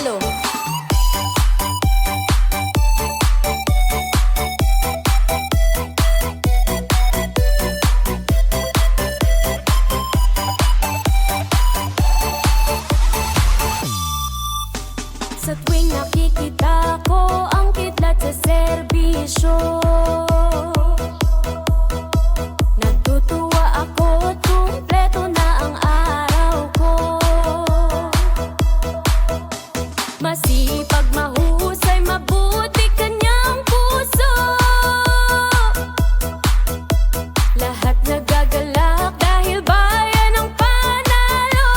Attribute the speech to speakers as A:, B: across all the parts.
A: panalo. Sa tuwing nakikita ko ang kidlat sa serbisyo, natutuwa ako, kumpleto na ang araw ko. Masipag, mahusay, mabuti kanyang puso. Lahat nagagalak dahil bayan ang panalo.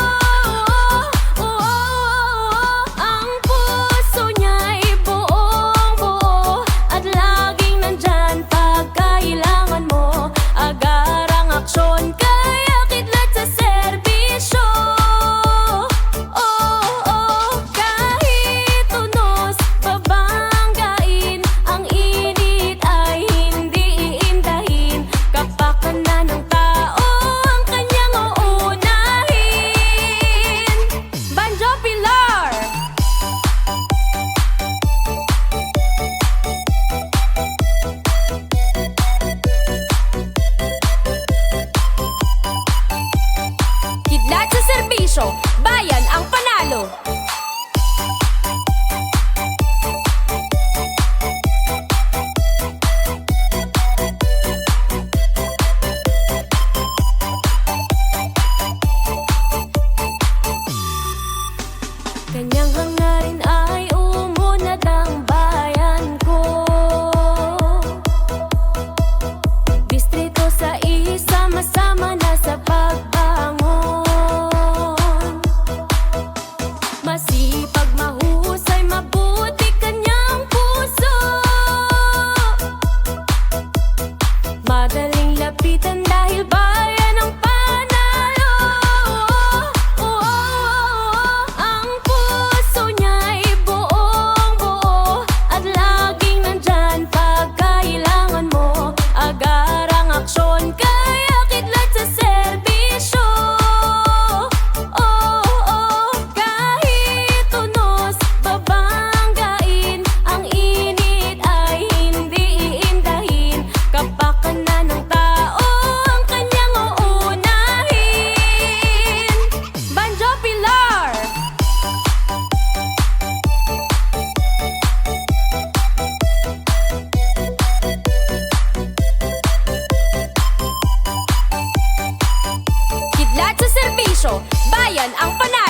A: Ang puso niya'y buong buo at laging nandyan pag kailangan mo. Agarang aksyon kaya kidlat sa serbisyo. Kahit unos, babanggain, ang init ay hindi iindahin. Kapakanan ng tao ang kanyang uunahin. Banjo Pilar. Kidlat sa serbisyo, bayan ang panalo. Kanyang hangarin ay umunad ang bayan ko. Distrito sa sama-sama na sa pagbangon. Masipag, mahusay, mabuti kanyang puso. Madaling lapitan dahil bayan ang panalo. Ang puso niya'y buong buo at laging nandyan pag kailangan mo. Agarang aksyon kaya kidlat sa serbisyo. Kahit unos, babanggain, ang init ay hindi iindahin. Kapakanan ng tao ang kanyang uunahin. Banjo Pilar. Kidlat sa serbisyo, bayan ang panalo.